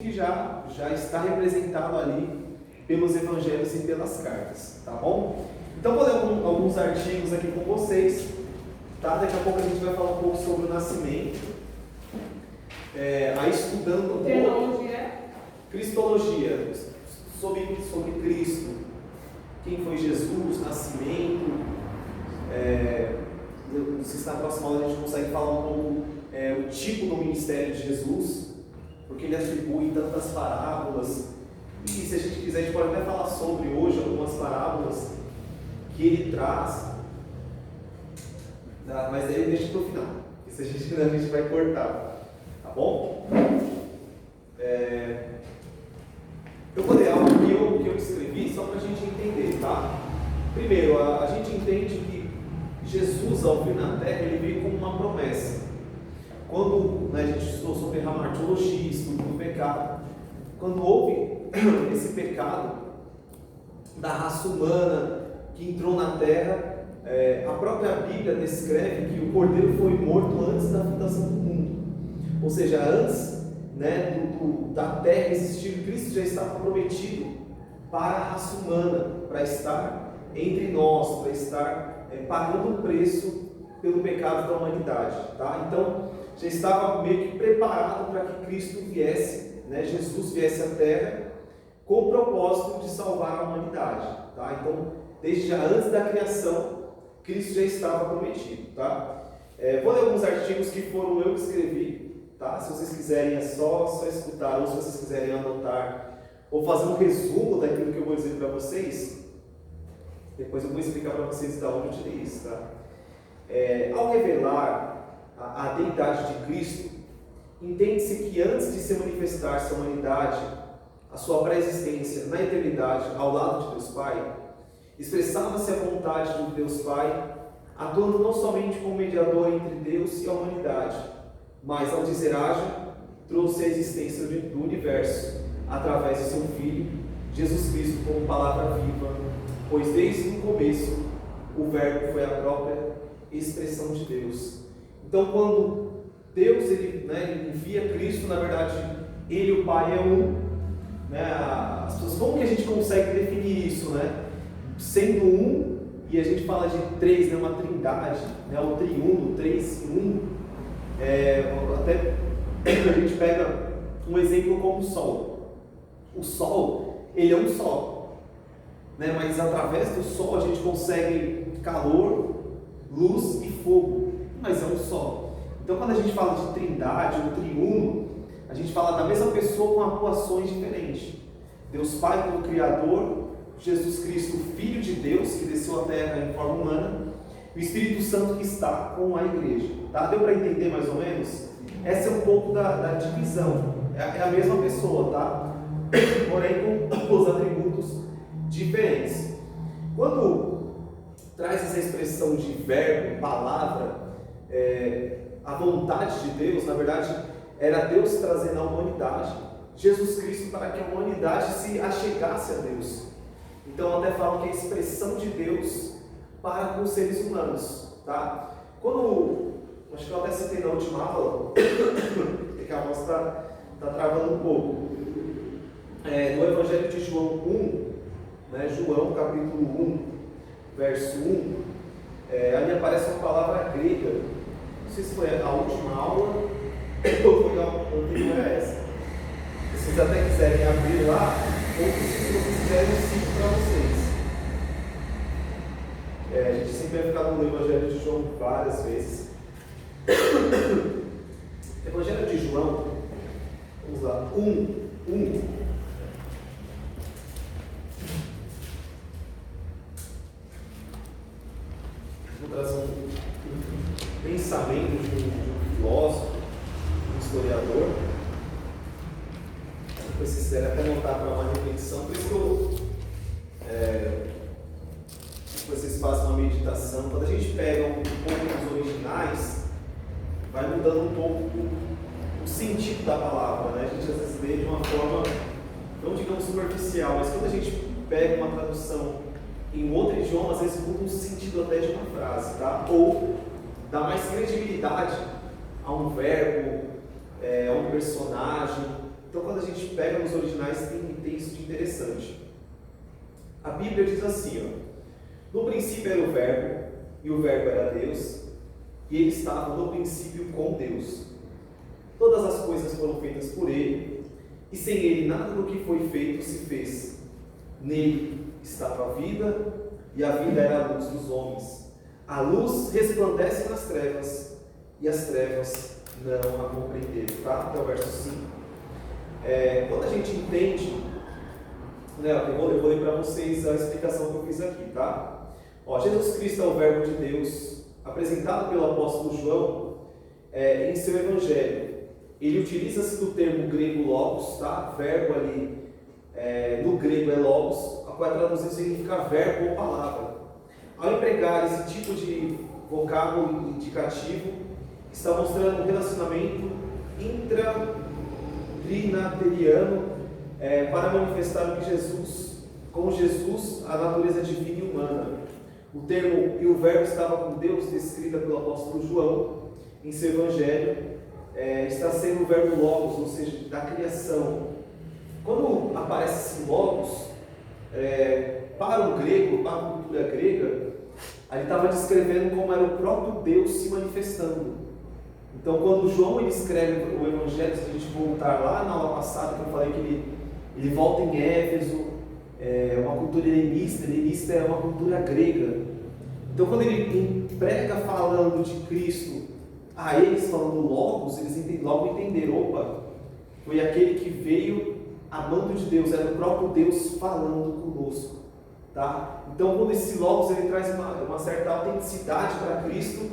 que já está representado ali pelos evangelhos e pelas cartas, tá bom? Então vou ler alguns artigos aqui com vocês, tá? Daqui a pouco a gente vai falar um pouco sobre o nascimento, aí estudando um pouco cristologia, sobre Cristo, quem foi Jesus, nascimento, se está próximo a gente consegue falar um pouco o tipo do ministério de Jesus, porque ele atribui tantas parábolas, e se a gente quiser a gente pode até falar sobre hoje algumas parábolas que ele traz, mas daí deixa para o final, porque se a gente vai cortar, tá bom? Eu vou ler algo que eu escrevi só para a gente entender, tá? Primeiro, a gente entende que Jesus, ao vir na terra, ele veio como uma promessa. Quando a gente estudou sobre hamartiologia, estudo do pecado, quando houve esse pecado da raça humana que entrou na terra, a própria Bíblia descreve que o Cordeiro foi morto antes da fundação do mundo. Ou seja, antes da terra existir, Cristo já estava prometido para a raça humana, para estar entre nós, para estar pagando o preço pelo pecado da humanidade, tá? Então, já estava meio que preparado para que Cristo viesse, Jesus viesse à terra com o propósito de salvar a humanidade, tá? Então, desde já antes da criação, Cristo já estava prometido, tá? Vou ler alguns artigos que foram eu que escrevi, tá? Se vocês quiserem é só escutar, ou se vocês quiserem anotar, ou fazer um resumo daquilo que eu vou dizer para vocês, depois eu vou explicar para vocês da onde eu tirei isso, tá? Ao revelar a deidade de Cristo, entende-se que antes de se manifestar-se a humanidade, a sua pré-existência na eternidade ao lado de Deus Pai, expressava-se a vontade de Deus Pai, atuando não somente como mediador entre Deus e a humanidade, mas ao dizer haja, trouxe a existência do universo através de seu Filho, Jesus Cristo, como palavra viva, pois desde o começo o Verbo foi a própria expressão de Deus. Então, quando Deus ele envia Cristo, na verdade, Ele e o Pai é um. As pessoas, como que a gente consegue definir isso? Sendo um, e a gente fala de três, uma trindade, o triuno, três em um. Até a gente pega um exemplo como o Sol. O Sol, ele é um Sol, mas através do Sol a gente consegue calor, luz e fogo, mas é um só. Então, quando a gente fala de trindade ou triuno, a gente fala da mesma pessoa com atuações diferentes. Deus Pai como Criador, Jesus Cristo, Filho de Deus, que desceu à Terra em forma humana, e o Espírito Santo que está com a igreja. Tá? Deu para entender mais ou menos? Essa é um pouco da divisão. É a mesma pessoa, tá? Porém com os atributos diferentes. Quando traz essa expressão de verbo, palavra, a vontade de Deus, na verdade, era Deus trazendo a humanidade, Jesus Cristo, para que a humanidade se achegasse a Deus. Então, até falam que é a expressão de Deus para com os seres humanos, tá? Acho que eu até citei na última aula, que a voz está travando um pouco, no Evangelho de João 1, João capítulo 1, verso 1, ali aparece uma palavra grega, não sei se foi a última aula ou foi a anterior a essa. Se vocês até quiserem abrir lá, ou se vocês quiserem, eu cito para vocês. A gente sempre vai ficar no Evangelho de João várias vezes. Evangelho de João, vamos lá, 1. Vou trazer um pensamento de um filósofo, um historiador. Depois, se quiser até anotar para uma reflexão, por isso que vocês façam uma meditação. Quando a gente pega um pouco dos originais, vai mudando um pouco o sentido da palavra, A gente às vezes lê de uma forma, não digamos superficial, mas quando a gente pega uma tradução em outro idioma, às vezes muda o sentido até de uma frase, tá? Ou dá mais credibilidade a um verbo, a um personagem, Então, quando a gente pega nos originais, tem isso de interessante. A Bíblia diz assim, ó: no princípio era o Verbo, e o Verbo era Deus, e ele estava no princípio com Deus. Todas as coisas foram feitas por ele, e sem ele nada do que foi feito se fez. Nele estava a vida, e a vida era a luz dos homens. A luz resplandece nas trevas, e as trevas não a compreenderam. Tá? Até o verso 5. Quando a gente entende, né, eu vou ler para vocês a explicação que eu fiz aqui, tá? Jesus Cristo é o Verbo de Deus, apresentado pelo apóstolo João em seu Evangelho. Ele utiliza-se do termo grego logos, tá? Verbo ali, no grego é logos, a qual é traduzido significa verbo ou palavra. Ao empregar esse tipo de vocábulo indicativo, está mostrando um relacionamento intratrinateriano para manifestar o que com Jesus, a natureza divina e humana. O termo "e o Verbo estava com Deus", descrita pelo apóstolo João em seu Evangelho, está sendo o verbo logos, ou seja, da criação. Quando aparece esse logos, para o grego, para a cultura grega, ele estava descrevendo como era o próprio Deus se manifestando. Então, quando João ele escreve o Evangelho, se a gente voltar lá na aula passada, que eu falei que ele volta em Éfeso, uma cultura helenista é uma cultura grega. Então, quando ele prega falando de Cristo, a eles falando logos, eles logo entenderam: opa, foi aquele que veio amando de Deus, era o próprio Deus falando conosco. Tá? Então, quando esse logos ele traz uma certa autenticidade para Cristo,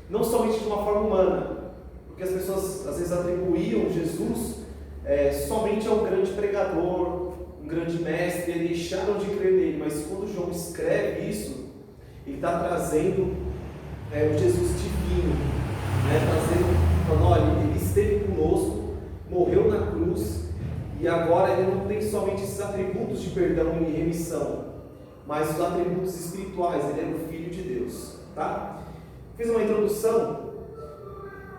não somente de uma forma humana, porque as pessoas às vezes atribuíam Jesus somente a um grande pregador, um grande mestre, e deixaram de crer nele. Mas quando João escreve isso, ele está trazendo o Jesus divino, falando: olha, ele esteve conosco, morreu na cruz, e agora ele não tem somente esses atributos de perdão e remissão, mas os atributos espirituais. Ele é o Filho de Deus. Tá? Fiz uma introdução,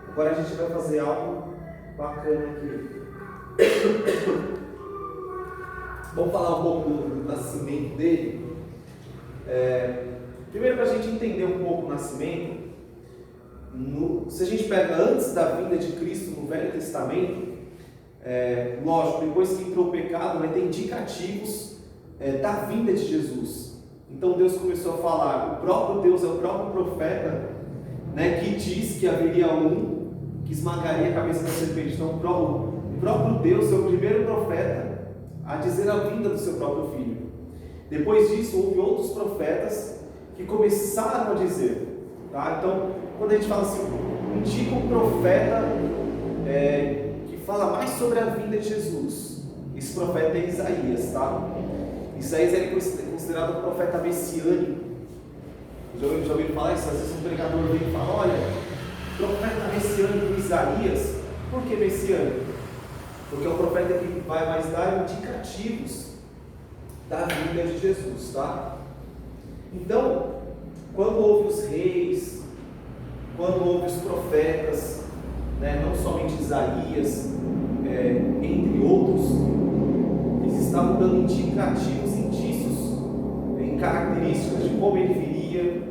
agora a gente vai fazer algo bacana aqui. Vamos falar um pouco do nascimento dele. Primeiro, para a gente entender um pouco o nascimento, se a gente pega antes da vinda de Cristo no Velho Testamento, lógico, depois que entrou o pecado, vai ter indicativos da vinda de Jesus. Então Deus começou a falar, o próprio Deus é o próprio profeta, que diz que haveria um que esmagaria a cabeça da serpente. Então o próprio Deus é o primeiro profeta a dizer a vinda do seu próprio filho. Depois disso, houve outros profetas que começaram a dizer. Tá? Então, quando a gente fala assim, indica um profeta que fala mais sobre a vinda de Jesus. Esse profeta é Isaías. Tá? Isaías é considerado um profeta messiânico. Já ouviram falar isso? Às vezes um pregador vem e fala: olha, profeta messiânico Isaías. Por que messiânico? Porque é o profeta que vai mais dar indicativos da vinda de Jesus, tá? Então, quando houve os reis, quando houve os profetas, não somente Isaías, entre outros, eles estavam dando indicativos, indícios, em características de como ele viria,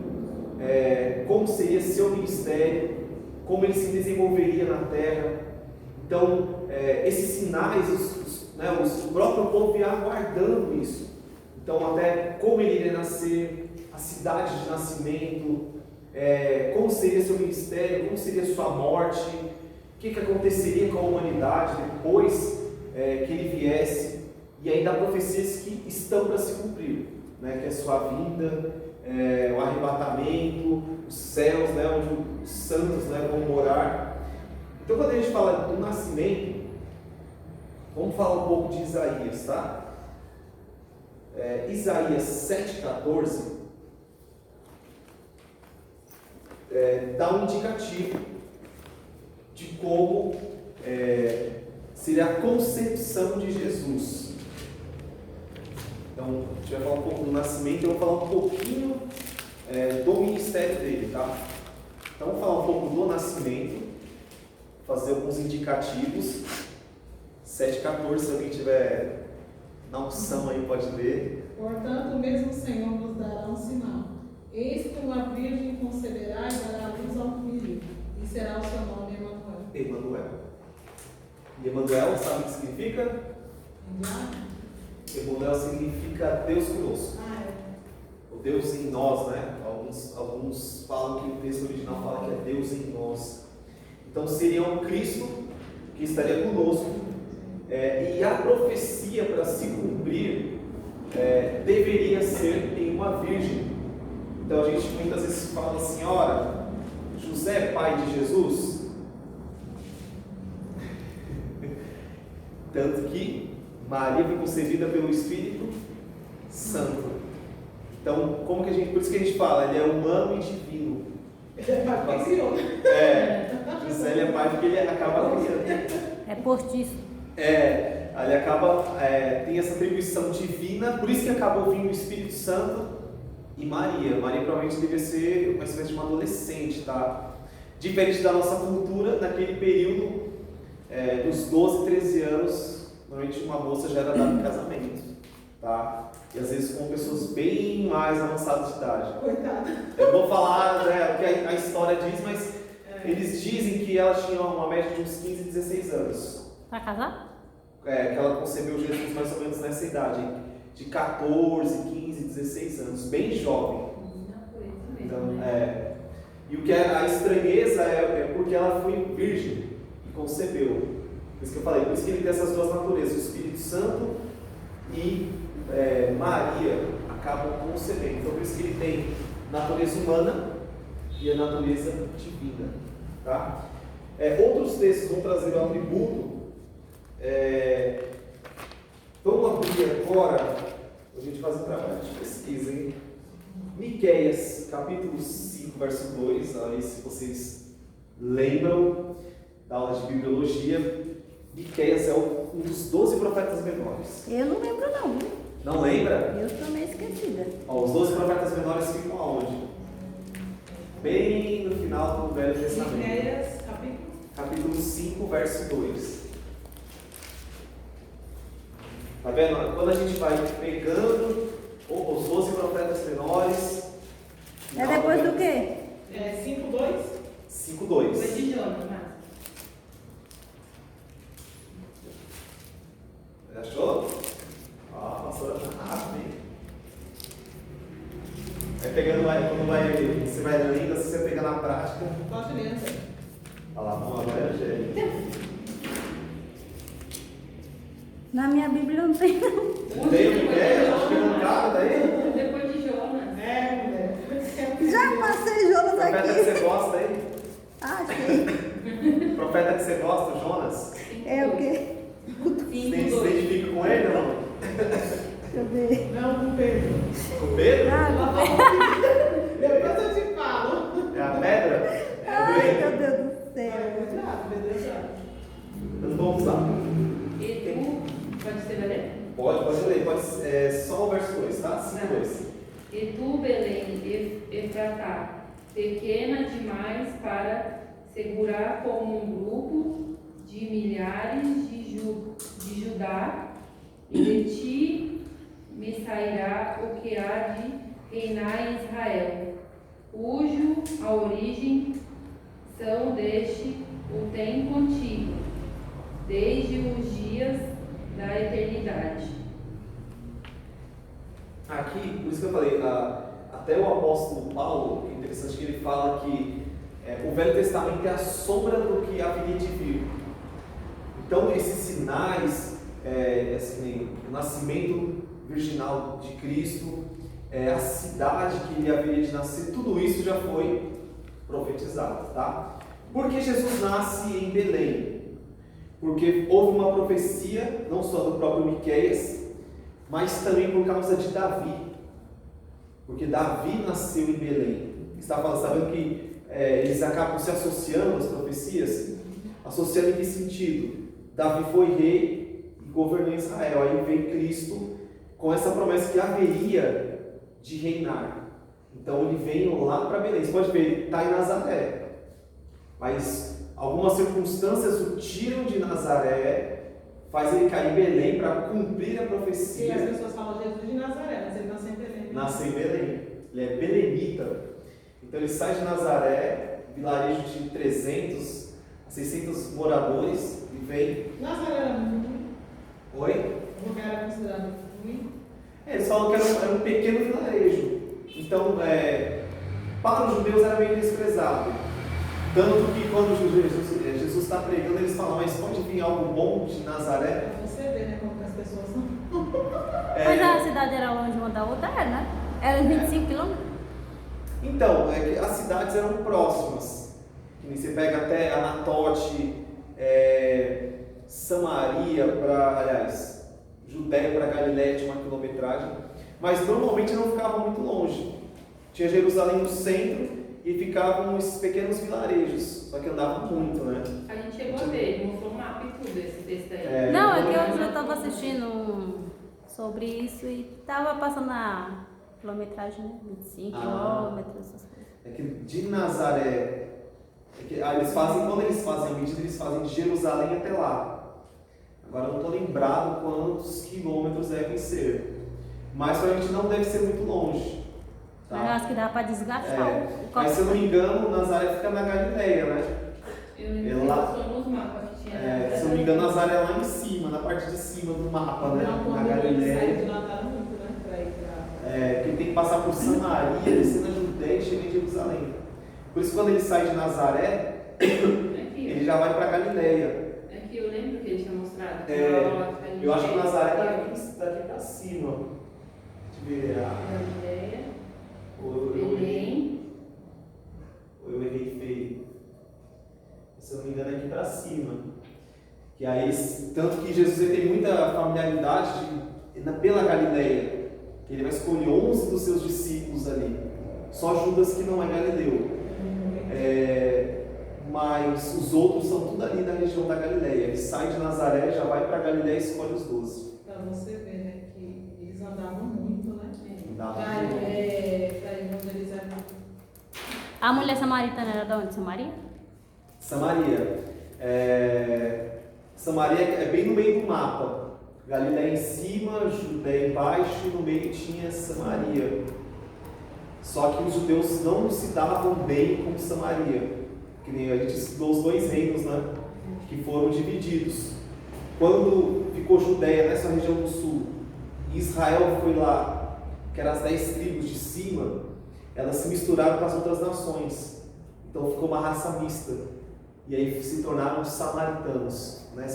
como seria seu ministério, como ele se desenvolveria na terra. Então, esses sinais, o próprio povo ia aguardando isso. Então, até como ele iria nascer, a cidade de nascimento, como seria seu ministério, como seria sua morte, o que aconteceria com a humanidade depois que ele viesse, e ainda profecias que estão para se cumprir, que é a sua vinda, o arrebatamento, os céus, onde os santos vão morar. Então, quando a gente fala do nascimento, vamos falar um pouco de Isaías, tá? Isaías 7,14 dá um indicativo de como seria a concepção de Jesus. Então, a gente vai falar um pouco do nascimento, eu vou falar um pouquinho do ministério dele, tá? Então, vamos falar um pouco do nascimento, fazer alguns indicativos. 7,14, se alguém tiver na unção aí pode ler. Portanto, mesmo o Senhor nos dará um sinal. Eis que uma virgem conceberá e dará luz a um filho, e será o seu nome Emanuel. Emanuel. E Emanuel, sabe o que significa? Emanuel significa Deus conosco. O Deus em nós, né? Alguns falam que o texto original fala que é Deus em nós. Então seria um Cristo que estaria conosco. E a profecia para se cumprir deveria ser em uma virgem. Então a gente muitas vezes fala assim, ora, José é pai de Jesus? Tanto que Maria foi concebida pelo Espírito Santo. Então, como que por isso que a gente fala, ele é humano e divino. Ele é pai porque criou. José ele é pai porque ele acaba criando. É postiço. Ele acaba, tem essa atribuição divina, por isso que acabou vindo o Espírito Santo e Maria. Maria provavelmente devia ser uma espécie de uma adolescente, tá? Diferente da nossa cultura, naquele período dos 12, 13 anos, normalmente uma moça já era dada em casamento, tá? E às vezes com pessoas bem mais avançadas de idade. Coitada. Eu vou falar o que a história diz, mas eles dizem que ela tinha uma média de uns 15, 16 anos. Vai casar? Que ela concebeu Jesus mais ou menos nessa idade, de 14, 15, 16 anos, bem jovem. Então, e o que a estranheza é porque ela foi virgem e concebeu. Por isso que eu falei, por isso que ele tem essas duas naturezas, o Espírito Santo e Maria acabam concebendo. Então por isso que ele tem natureza humana e a natureza divina. Tá? Outros textos vão trazer o atributo. Vamos abrir agora, a gente faz um trabalho de pesquisa, hein? Miqueias, capítulo 5, verso 2, aí se vocês lembram da aula de bibliologia, Miqueias é um dos 12 profetas menores. Eu não lembro não. Não lembra? Eu tô meio esquecida. Os 12 profetas menores ficam aonde? Bem no final do Velho Testamento. Miqueias, capítulo 5, verso 2. Tá vendo? Quando a gente vai pegando os 12 profetas menores. É depois do quê? 5:2. 5:2. Foi de Jonas, mas. Achou? Nossa, rápido, hein? Vai pegando, você vai lendo, assim, você pega na prática. Pode ler. Olha lá, vamos lá, Evangelho. Na minha Bíblia não tem não. Não tem ideia? Acho que não cabe daí. Depois de Jonas. Mulher. Já passei Jonas Profeta que aqui. você gosta aí? Ah, sei. Profeta que você gosta, Jonas? É o quê? Você se identifica com ele ou não? Deixa eu ver. Não, com Pedro. Com Pedro? Depois eu te falo. É a pedra? Ai, meu Deus do céu. Nós vamos usar. E tu, pode ser ler? Pode ler, só o verso 2, tá? 5:2. E tu, Belém, Efratá, pequena demais para segurar como um grupo de milhares de Judá, e de ti me sairá o que há de reinar em Israel, cujo a origem são deste o tem contigo, desde os dias da eternidade. Aqui, por isso que eu falei, até o apóstolo Paulo, é interessante que ele fala que o Velho Testamento é a sombra do que haveria de vir. Então, esses sinais, assim, o nascimento virginal de Cristo, a cidade que ele haveria de nascer, tudo isso já foi profetizado, tá? Por que Jesus nasce em Belém? Porque houve uma profecia, não só do próprio Miqueias, mas também por causa de Davi. Porque Davi nasceu em Belém. Está sabendo que eles acabam se associando às profecias? Associando em que sentido? Davi foi rei e governou Israel. Aí vem Cristo com essa promessa que haveria de reinar. Então ele vem lá para Belém. Você pode ver, ele está em Nazaré. Mas algumas circunstâncias o tiram de Nazaré, faz ele cair em Belém para cumprir a E as profecia. pessoas falam Jesus de Nazaré, mas ele nasceu em Belém. Nasceu em Belém. Ele é belemita. Então ele sai de Nazaré, vilarejo de 300 a 600 moradores, e vem. Nazaré era muito ruim. Oi? O lugar era considerado ruim. Eles falam que era um pequeno vilarejo. Então, para os judeus era meio desprezado. Tanto que quando Jesus está pregando, eles falam, mas pode vir algo bom de Nazaré? Pra você ver, né, como que as pessoas são. Mas a cidade era longe uma da outra, era, né? Era 25 quilômetros. Então, é que as cidades eram próximas. Que nem você pega até Anatote, Samaria, Judéia para Galiléia tinha uma quilometragem, mas normalmente não ficavam muito longe. Tinha Jerusalém no centro e ficavam esses pequenos vilarejos, só que andavam muito, né? A gente chegou a ver, ele mostrou um mapa e tudo esse texto aí. Não, é que eu já estava assistindo sobre isso e estava passando a quilometragem, né? 25 quilômetros, essas coisas. É que de Nazaré, eles fazem, quando eles fazem a medida, eles fazem de Jerusalém até lá. Agora eu não estou lembrado quantos quilômetros devem ser, mas para a gente não deve ser muito longe. Tá? Mas eu acho que dá para desgastar o Mas se eu não me engano, Nazaré fica na Galileia, né? Eu lembro que mostrou nos mapas que tinha. Se eu não me engano, Nazaré é lá em cima, na parte de cima do mapa, né? Não, Na quando ele saiu Galileia. de lá, tá muito, né? Pra ir pra... Porque tem que passar por Samaria, descer na Judéia e chegar em Jerusalém. Por isso, quando ele sai de Nazaré, ele já vai para Galileia. É que eu lembro que ele tinha mostrado. Eu acho que Nazaré está aqui para cima. Deixa eu ver. Galileia, Ou Belém. eu errei feio. Se eu não me engano, é aqui para cima. Que aí, tanto que Jesus ele tem muita familiaridade pela Galileia. Que ele vai escolher 11 dos seus discípulos ali. Só Judas que não é galileu. Mas os outros são tudo ali da região da Galileia. Ele sai de Nazaré, já vai para a Galileia e escolhe os 12. Pra você ver, né? Que eles andavam muito, né? Andava Pra muito. ir onde eles eram. A mulher samaritana era de onde? Samaria? Samaria. Samaria é bem no meio do mapa. Galileia em cima, Judéia embaixo, e no meio tinha Samaria. Só que os judeus não se davam bem com Samaria. Que nem a gente estudou os dois reinos, né? Que foram divididos. Quando ficou Judéia nessa região do sul, e Israel foi lá, que eram as 10 tribos de cima, elas se misturaram com as outras nações. Então ficou uma raça mista. E aí se tornaram os samaritanos, né?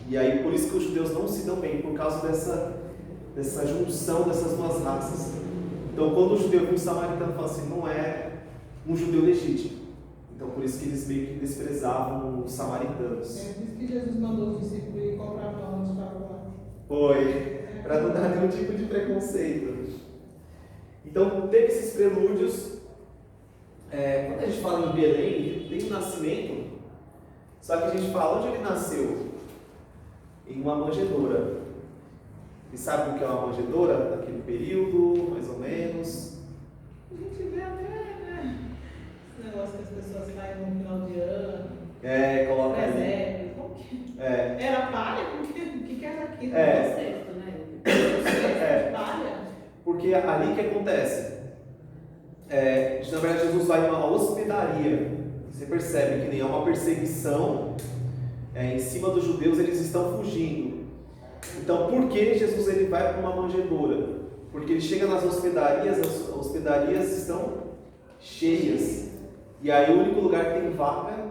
E aí por isso que os judeus não se dão bem, por causa dessa junção dessas duas raças. Então quando o judeu viu o samaritano, fala assim, não é um judeu legítimo. Então por isso que eles meio que desprezavam os samaritanos. É por isso que Jesus mandou os discípulos ir comprar pão onde estava lá. Foi, para não dar nenhum tipo de preconceito. Então teve esses prelúdios. Quando a gente fala em Belém, tem o nascimento. Só que a gente fala onde ele nasceu? Em uma manjedoura. E sabe o que é uma manjedoura? Naquele período, mais ou menos. A gente vê até, né? Esse negócio que as pessoas fazem no final de ano. Coloca ali. Presépio. Como que... Era palha? O que era aquilo? Cesto, né? Palha? Porque ali que acontece? Na verdade, Jesus vai em uma hospedaria. Você percebe que nem é uma perseguição em cima dos judeus, eles estão fugindo. Então, por que Jesus ele vai para uma manjedoura? Porque ele chega nas hospedarias, as hospedarias estão cheias. E aí o único lugar que tem vaga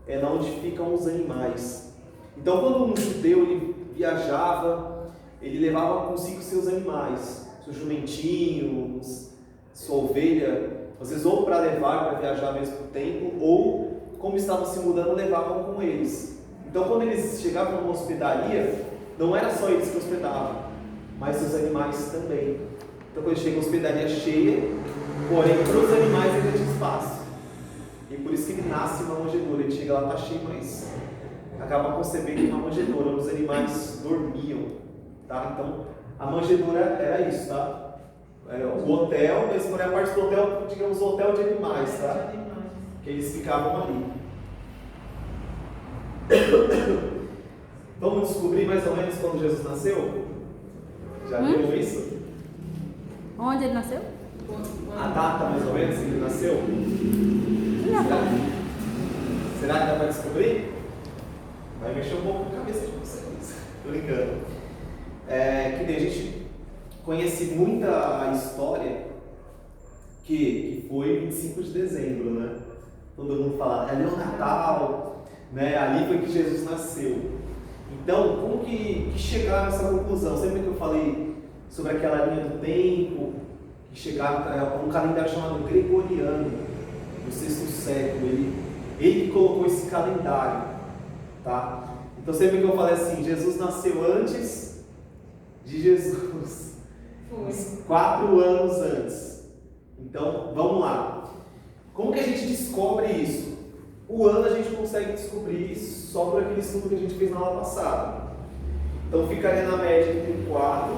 é onde ficam os animais. Então, quando um judeu ele viajava, ele levava consigo seus animais, seus jumentinhos, sua ovelha, às vezes ou para levar, para viajar mesmo por tempo, ou como estavam se mudando, levavam com eles. Então quando eles chegavam numa hospedaria, não era só eles que hospedavam, mas os animais também. Então quando chega a hospedaria cheia, porém para os animais ainda tinha espaço. E por isso que ele nasce em uma manjedoura, ele chega lá, está cheio, mas acaba concebendo em uma manjedoura, os animais dormiam. Tá? Então a manjedoura era isso, tá? O hotel, mas por a parte do hotel, digamos, o hotel de animais, tá? Que eles ficavam ali. Vamos descobrir mais ou menos quando Jesus nasceu? Já viram isso? Onde ele nasceu? A data mais ou menos que ele nasceu? Será que dá para descobrir? Vai mexer um pouco com a cabeça de vocês. Tô brincando. Que nem a gente conhece muita história que foi 25 de dezembro, né? Todo mundo fala, ali é o Natal, né? Ali foi que Jesus nasceu. Então, como que chegaram a essa conclusão? Sempre que eu falei sobre aquela linha do tempo, que chegaram a um calendário chamado Gregoriano, no 6º século, ele que colocou esse calendário, tá? Então, sempre que eu falei assim, Jesus nasceu antes de Jesus, Foi. 4 anos antes. Então, vamos lá. Como que a gente descobre isso? O ano a gente consegue descobrir só por aquele estudo que a gente fez na aula passada. Então, ficaria na média entre 4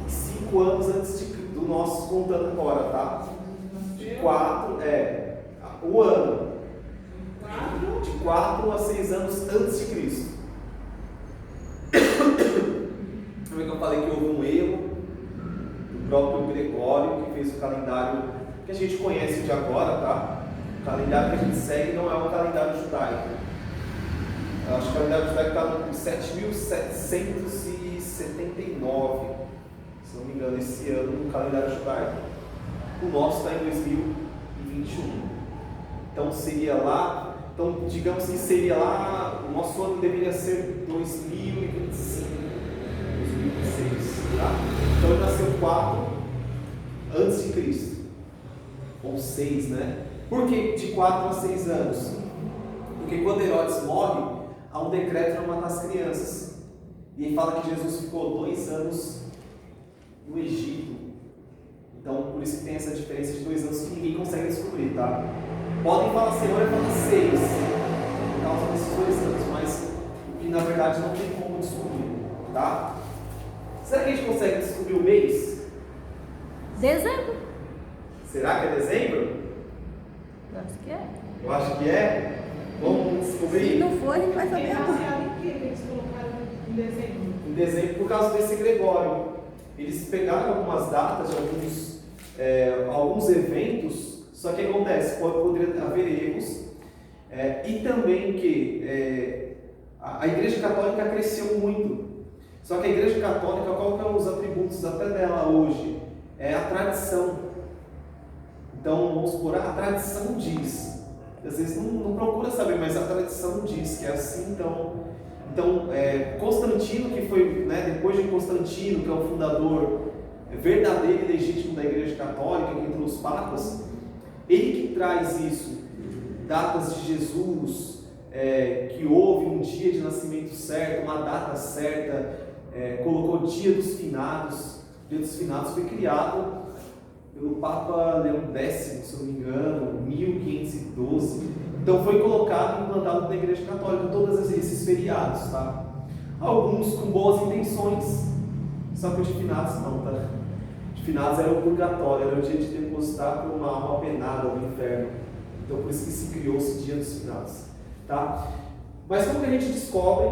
e 5 anos antes do nosso, contando agora, tá? De 4, o ano. De 4 a 6 anos antes de Cristo. Como é que eu falei que houve um erro do próprio Gregório, que fez o calendário que a gente conhece de agora, tá? O calendário que a gente segue não é um calendário judaico. Eu acho que o calendário judaico está no 7.779, se não me engano, esse ano, no calendário judaico. O nosso está em 2021. Então seria lá, digamos que seria lá, o nosso ano deveria ser 2025, 2026, tá? Então ele nasceu 4 antes de Cristo, ou 6, né? Por que de 4 a 6 anos? Porque quando Herodes morre, há um decreto para matar as crianças. E ele fala que Jesus ficou 2 anos no Egito. Então, por isso que tem essa diferença de 2 anos que ninguém consegue descobrir, tá? Podem falar Senhor e falar 6, por causa desses 2 anos, mas o que na verdade não tem como descobrir, tá? Será que a gente consegue descobrir o mês? Dezembro. Será que é dezembro? Eu acho que é. Eu acho que é. Vamos descobrir. Se não for, a gente vai É saber agora. baseado em que eles colocaram em dezembro? Em dezembro, por causa desse Gregório. Eles pegaram algumas datas de alguns eventos, só que acontece, poderia haver erros, e também que a Igreja Católica cresceu muito. Só que a Igreja Católica, qual que é os atributos até dela hoje? É a tradição. Então, vamos supor, a tradição diz. Às vezes não procura saber, mas a tradição diz que é assim. Então Constantino, que foi, né, depois de Constantino, que é o fundador verdadeiro e legítimo da Igreja Católica, entre os papas, ele que traz isso, datas de Jesus, que houve um dia de nascimento certo, uma data certa, colocou o Dia dos Finados. O Dia dos Finados foi criado pelo Papa Leão X, se não me engano, 1512. Então foi colocado e implantado na Igreja Católica todos esses feriados, tá? Alguns com boas intenções, só que o de finados não, tá? De finados era o purgatório, era o dia de depositar por uma alma penada no inferno. Então por isso que se criou esse dia dos finados, tá? Mas como que a gente descobre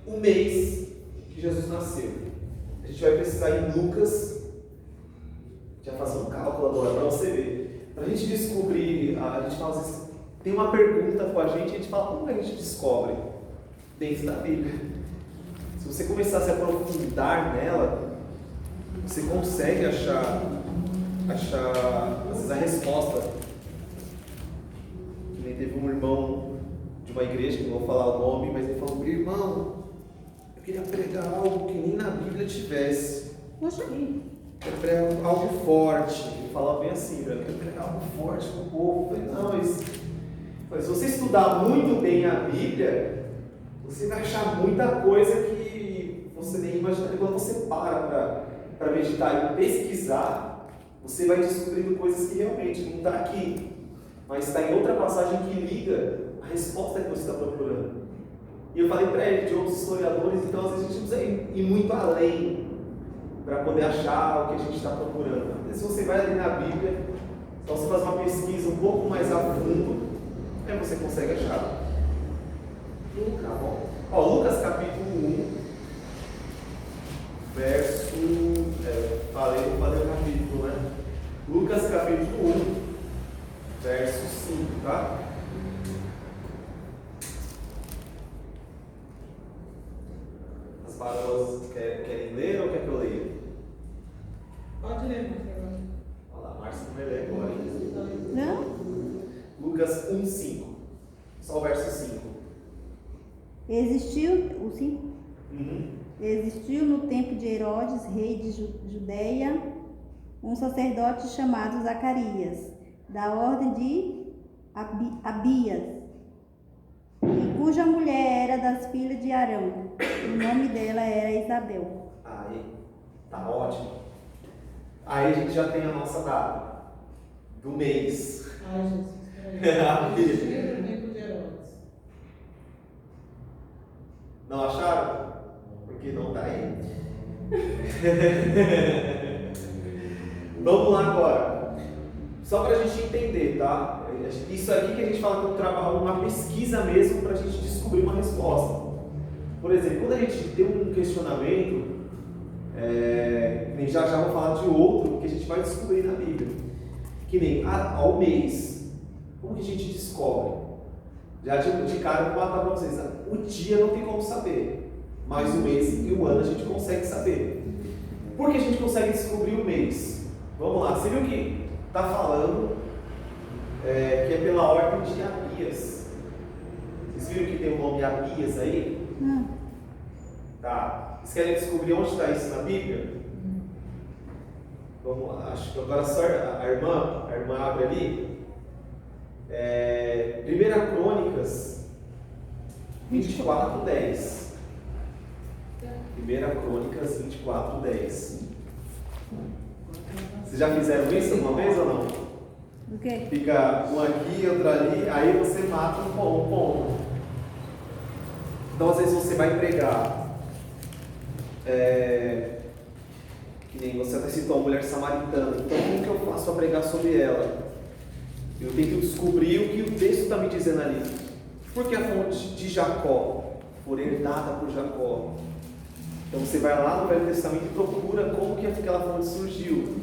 o mês que Jesus nasceu? A gente vai precisar ir em Lucas. Já fazer um cálculo agora para você ver. Para a gente descobrir, a gente fala assim, tem uma pergunta com a gente fala, como que a gente descobre? Dentro da Bíblia. Se você começar a se aprofundar nela, você consegue achar às vezes a resposta. Que nem teve um irmão de uma igreja, que não vou falar o nome, mas ele falou, irmão, eu queria pregar algo que nem na Bíblia tivesse. Poxa, Eu prego algo forte. Ele falava bem assim, eu quero pregar algo forte para o povo. Eu falei, não, mas se você estudar muito bem a Bíblia, você vai achar muita coisa que você nem imagina. Quando você para meditar e pesquisar, você vai descobrindo coisas que realmente não está aqui, mas está em outra passagem que liga a resposta que você está procurando. E eu falei para ele, de outros historiadores, então às vezes a gente precisa ir muito além para poder achar o que a gente está procurando. Porque se você vai ali na Bíblia, só você faz uma pesquisa um pouco mais a fundo, aí você consegue achar. Tá bom? Ó, Lucas capítulo 1, verso. Vou fazer o capítulo, né? Lucas capítulo 1, verso 5, tá? As parábolas querem ler ou quer que eu leia? Pode ler, Marcelo. Olha lá, Márcia vai ler agora. Não? Lucas 1, 5. Só o verso 5. Existiu, o 5? Uhum. Existiu no tempo de Herodes, rei de Judeia, um sacerdote chamado Zacarias, da ordem de Abias, e cuja mulher era das filhas de Arão. O nome dela era Isabel. Aí, tá ótimo. Aí a gente já tem a nossa data do mês. Ai, Jesus. Peraí. Existiu no tempo de Herodes. Não acharam? Porque não tá aí. Vamos lá agora. Só para a gente entender, tá? Isso aqui que a gente fala que é um trabalho, uma pesquisa mesmo para a gente descobrir uma resposta. Por exemplo, quando a gente tem um questionamento, já vou falar de outro que a gente vai descobrir na Bíblia. Que nem ao mês. Como que a gente descobre? Já de cara eu vou matar para vocês. O dia não tem como saber, mas o mês e o ano a gente consegue saber. Por que a gente consegue descobrir o mês? Vamos lá, você viu que está falando que é pela ordem de Abias. Vocês viram que tem o nome Abias aí? Tá. Vocês querem descobrir onde está isso na Bíblia? Vamos lá, acho que agora só a irmã abre ali. 1 Crônicas 24:10. 1 Crônicas 24:10. Vocês já fizeram isso alguma vez ou não? O quê? Fica um aqui, outro ali, aí você mata um ponto. Então às vezes você vai pregar. Que nem você até citou a mulher samaritana. Então como que eu faço para pregar sobre ela? Eu tenho que descobrir o que o texto está me dizendo ali. Por que a fonte de Jacó foi herdada por Jacó? Então você vai lá no Velho Testamento e procura como que aquela fonte surgiu.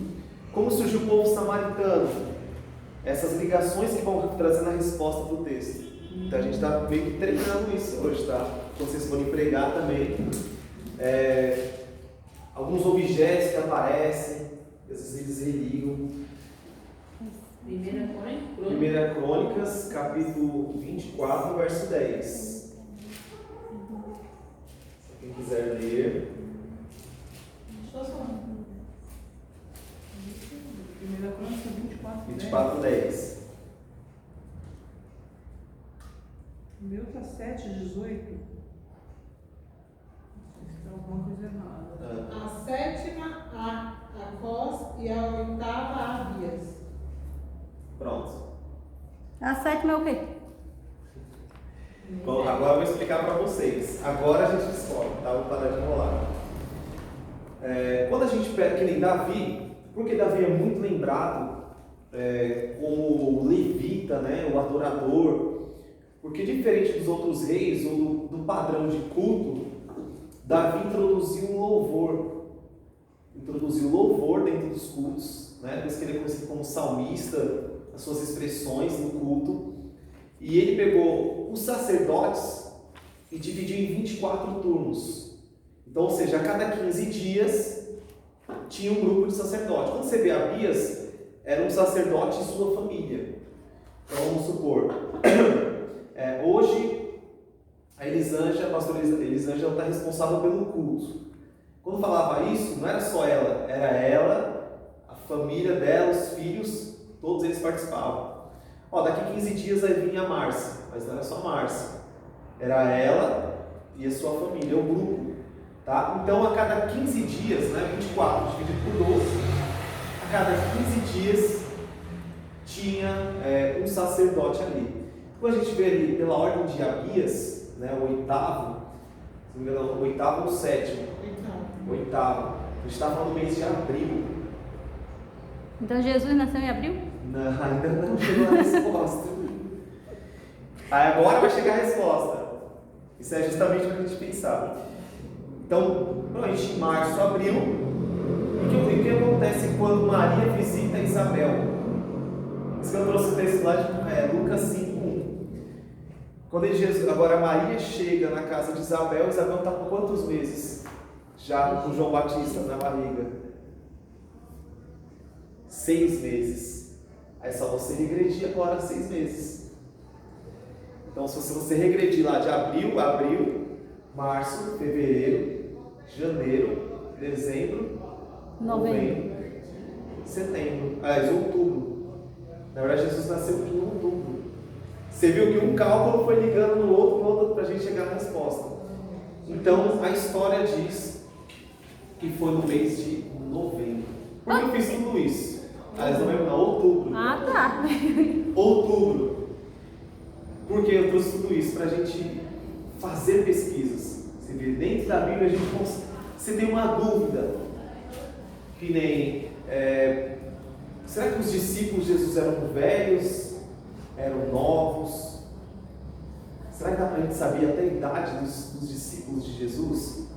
Como surgiu o povo samaritano? Essas ligações que vão trazendo a resposta para o texto. Então a gente está meio que treinando isso hoje, tá? Quando vocês forem pregar também. Alguns objetos que aparecem, às vezes eles religam. 1 Crônicas, capítulo 24, verso 10. Se quem quiser ler. Deixa eu só. 1 Crônicas 24, 10. O meu tá 7:18. Está alguma coisa errada. A sétima a Acós e a oitava a Abias. Pronto. A sétima é o quê? Bom, agora eu vou explicar para vocês. Agora a gente descobre, tá? Vou parar de enrolar. Quando a gente pega, que nem Davi, porque Davi é muito lembrado como o levita, né? O adorador. Porque diferente dos outros reis ou do padrão de culto, Davi introduziu um louvor. Introduziu louvor dentro dos cultos, né? Por isso que ele é conhecido como salmista, as suas expressões no culto. E ele pegou os sacerdotes e dividiu em 24 turnos. Então, ou seja, a cada 15 dias tinha um grupo de sacerdotes. Quando você vê Abias, era um sacerdote e sua família. Então, vamos supor, hoje a pastora Elisângela está responsável pelo culto. Quando falava isso, não era só ela, era ela, a família dela, os filhos, todos eles participavam. Daqui 15 dias vai vir a Márcia, mas não era só a Márcia, era ela e a sua família, o grupo. Tá? Então, a cada 15 dias, 24 dividido por 12, a cada 15 dias tinha um sacerdote ali. Quando a gente vê ali pela ordem de Abias, o oitavo, se não me engano, o oitavo ou o sétimo? Oitavo. A gente está falando do mês de abril. Então Jesus nasceu em abril? Não, ainda não chegou a resposta. Agora vai chegar a resposta. Isso é justamente para a gente pensar. Então, provavelmente em março, abril, o que acontece quando Maria visita Isabel? Isso que eu trouxe o texto lá de Lucas 5:1. Agora Maria chega na casa de Isabel, Isabel está com quantos meses? Já com João Batista na barriga? 6 meses. Aí só você regredir agora 6 meses. Então, se você regredir lá de abril, março, fevereiro, janeiro, dezembro, novembro, setembro, outubro. Na verdade, Jesus nasceu em outubro. Você viu que um cálculo foi ligando no outro para a gente chegar na resposta. Então, a história diz que foi no mês de novembro. Por que eu fiz tudo isso? Aliás, novembro não, outubro. Ah, tá. Outubro. Por que eu trouxe tudo isso? Para a gente fazer pesquisas. Você vê, dentro da Bíblia, você tem uma dúvida. Que nem, será que os discípulos de Jesus eram velhos? Eram novos? Será que dá para a gente saber até a idade dos discípulos de Jesus?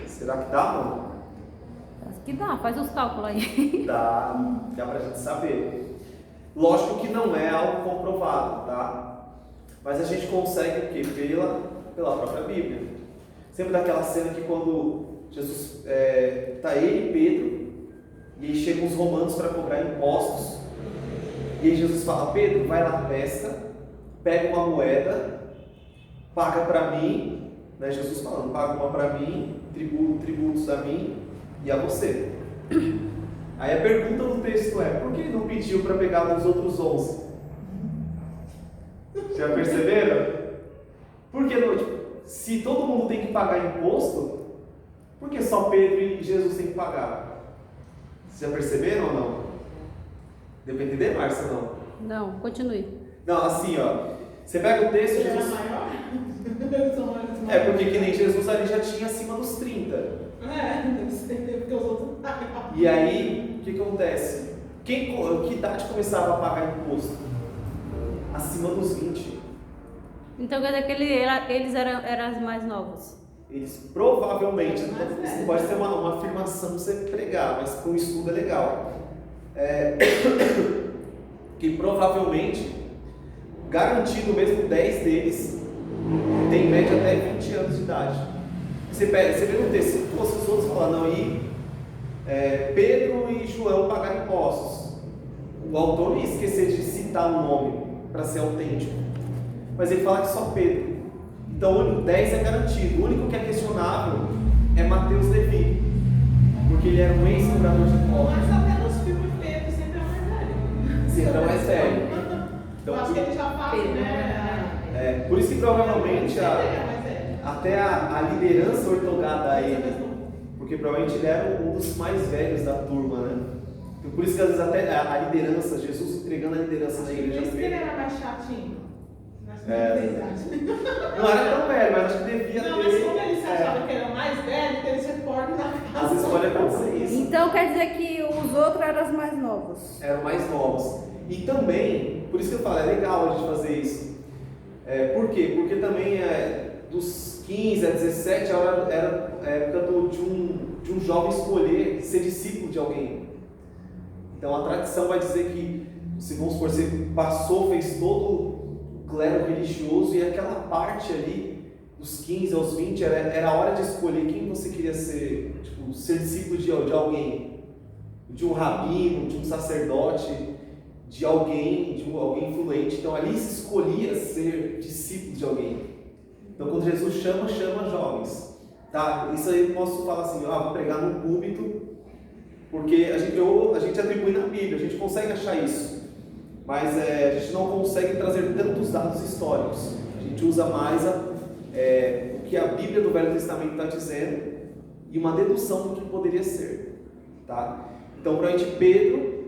Será que dá, não? Acho que dá, faz os cálculos aí. Dá para a gente saber. Lógico que não é algo comprovado, tá? Mas a gente consegue o quê? Pela própria Bíblia. Sempre daquela cena que quando Jesus está ele e Pedro, e aí chegam os romanos para cobrar impostos, e aí Jesus fala: Pedro, vai lá, pesca, pega uma moeda, paga para mim, né? Jesus falando, paga uma para mim, tributos a mim e a você. Aí a pergunta do texto é: por que ele não pediu para pegar os outros 11? Já perceberam? Por que não? Se todo mundo tem que pagar imposto, por que só Pedro e Jesus têm que pagar? Vocês já perceberam ou não? Deu para entender, Márcia, ou não? Não, continue. Não, assim, ó. Você pega o texto, Ele era Jesus... maior? porque que nem Jesus ali já tinha acima dos 30. Deve ser, porque os outros pagam. E aí, o que acontece? Que idade começava a pagar imposto? Acima dos 20. Então quer dizer que eles eram os mais novos. Eles provavelmente, isso não pode ser uma afirmação para você pregar, mas para um estudo é legal. Que provavelmente, garantido mesmo, 10 deles tem em média até 20 anos de idade. Você vê no texto, se fosse os outros falando, não, Pedro e João pagaram impostos. O autor não ia esquecer de citar o nome para ser autêntico. Mas ele fala que só Pedro. Então 10 é garantido. O único que é questionável é Mateus Levi, porque ele era um ex-cobrador de impostos. Mas até nos filmes Pedro sempre é mais velho. Sempre é mais velho. Então, eu acho que ele já faz, né? Por isso que provavelmente até a liderança ortogada a ele, porque provavelmente ele era um dos mais velhos da turma, né? Então, por isso que às vezes até a liderança, Jesus entregando a liderança da igreja. Por isso que ele era mais chatinho. Não era tão velho, mas acho que devia ter. Não, mas como ele se achava que era mais velho, então ele se pode na casa. Às vezes pode acontecer isso. Então quer dizer que os outros eram os mais novos. Eram mais novos. E também, por isso que eu falo, é legal a gente fazer isso. Por quê? Porque também dos 15 a 17 era a época de um jovem escolher ser discípulo de alguém. Então a tradição vai dizer que, se vamos supor, você passou, fez todo o clero religioso, e aquela parte ali, dos 15 aos 20, era a hora de escolher quem você queria ser, tipo, ser discípulo de alguém, de um rabino, de um sacerdote, de alguém influente. Então ali se escolhia ser discípulo de alguém. Então quando Jesus chama jovens, tá? Isso aí eu posso falar assim, vou pregar num púlpito, porque a gente atribui na Bíblia, a gente consegue achar isso, mas a gente não consegue trazer tantos dados históricos. A gente usa mais o que a Bíblia do Velho Testamento está dizendo e uma dedução do que poderia ser, tá? Então provavelmente Pedro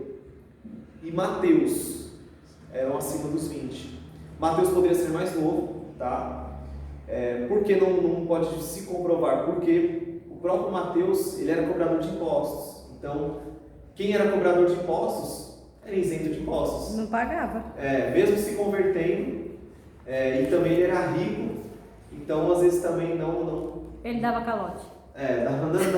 e Mateus eram acima dos 20. Mateus poderia ser mais novo, tá? Por que não pode se comprovar? Porque o próprio Mateus, ele era cobrador de impostos. Então, quem era cobrador de impostos era isento de impostos. Não pagava. Mesmo se convertendo, e também ele era rico, Então, às vezes também não Ele dava calote.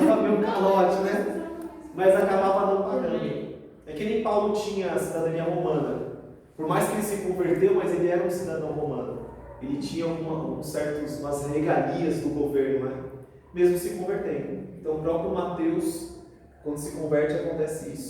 dava meio calote, né? Mas acabava não pagando. É que nem Paulo tinha a cidadania romana. Por mais que ele se converteu, mas ele era um cidadão romano. Ele tinha umas regalias do governo, né? Mesmo se convertendo. Então, o próprio Mateus, quando se converte, acontece isso.